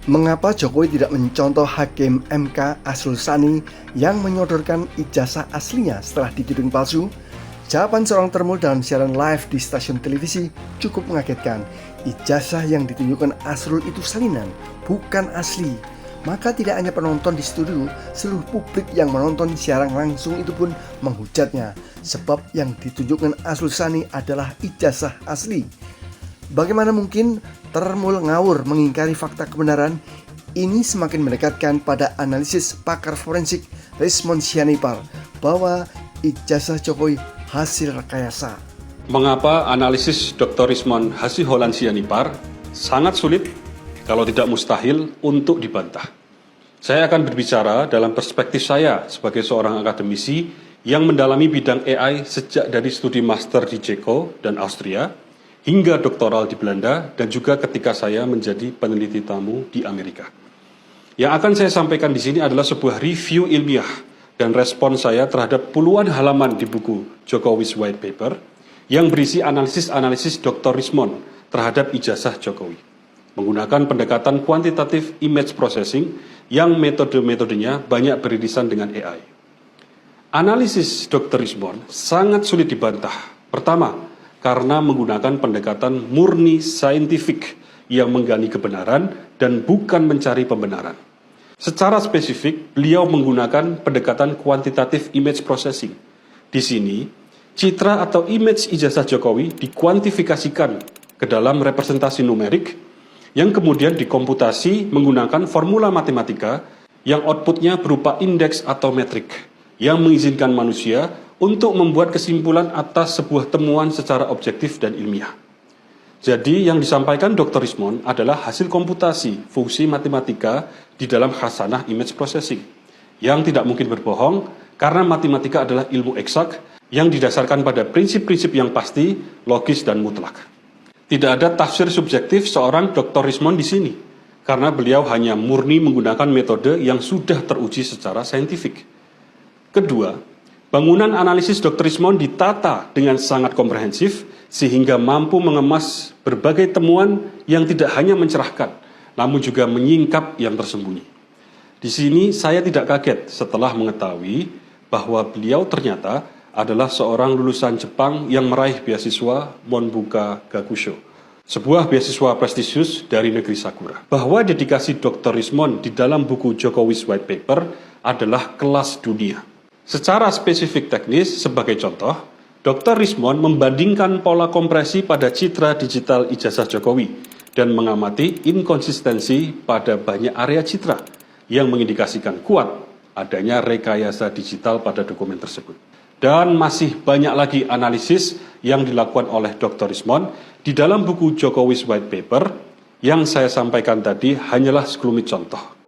Mengapa Jokowi tidak mencontoh Hakim MK Asrul Sani yang menyodorkan ijazah aslinya setelah dituding palsu? Jawaban seorang termul dalam siaran live di stasiun televisi cukup mengagetkan. Ijazah yang ditunjukkan Asrul itu salinan, bukan asli. Maka tidak hanya penonton di studio, seluruh publik yang menonton siaran langsung itu pun menghujatnya. Sebab yang ditunjukkan Asrul Sani adalah ijazah asli. Bagaimana mungkin termul ngawur mengingkari fakta kebenaran? Ini semakin mendekatkan pada analisis pakar forensik Rismond Sianipar bahwa ijazah Jokowi hasil rekayasa. Mengapa analisis Dr. Rismond Hasiholan Sianipar sangat sulit, kalau tidak mustahil, untuk dibantah? Saya akan berbicara dalam perspektif saya sebagai seorang akademisi yang mendalami bidang AI sejak dari studi master di Ceko dan Austria, hingga doktoral di Belanda, dan juga ketika saya menjadi peneliti tamu di Amerika. Yang akan saya sampaikan di sini adalah sebuah review ilmiah dan respon saya terhadap puluhan halaman di buku Jokowi's White Paper yang berisi analisis-analisis Dr. Rismond terhadap ijazah Jokowi, menggunakan pendekatan quantitative image processing yang metode-metodenya banyak beririsan dengan AI. Analisis Dr. Rismond sangat sulit dibantah. Pertama, karena menggunakan pendekatan murni saintifik yang menggali kebenaran dan bukan mencari pembenaran. Secara spesifik, beliau menggunakan pendekatan quantitative image processing. Di sini, citra atau image ijazah Jokowi dikuantifikasikan ke dalam representasi numerik yang kemudian dikomputasi menggunakan formula matematika yang outputnya berupa indeks atau metrik yang mengizinkan manusia untuk membuat kesimpulan atas sebuah temuan secara objektif dan ilmiah. Jadi yang disampaikan Dr. Rismond adalah hasil komputasi fungsi matematika di dalam khasanah image processing, yang tidak mungkin berbohong karena matematika adalah ilmu eksak yang didasarkan pada prinsip-prinsip yang pasti, logis, dan mutlak. Tidak ada tafsir subjektif seorang Dr. Rismond di sini, karena beliau hanya murni menggunakan metode yang sudah teruji secara saintifik. Kedua, bangunan analisis Dr. Rismond ditata dengan sangat komprehensif sehingga mampu mengemas berbagai temuan yang tidak hanya mencerahkan, namun juga menyingkap yang tersembunyi. Di sini saya tidak kaget setelah mengetahui bahwa beliau ternyata adalah seorang lulusan Jepang yang meraih beasiswa Monbuka Gakusho, sebuah beasiswa prestisius dari negeri Sakura. Bahwa dedikasi Dr. Rismond di dalam buku Jokowi's White Paper adalah kelas dunia. Secara spesifik teknis, sebagai contoh, Dr. Rismond membandingkan pola kompresi pada citra digital ijazah Jokowi dan mengamati inkonsistensi pada banyak area citra yang mengindikasikan kuat adanya rekayasa digital pada dokumen tersebut. Dan masih banyak lagi analisis yang dilakukan oleh Dr. Rismond di dalam buku Jokowi's White Paper yang saya sampaikan tadi hanyalah sekelumit contoh.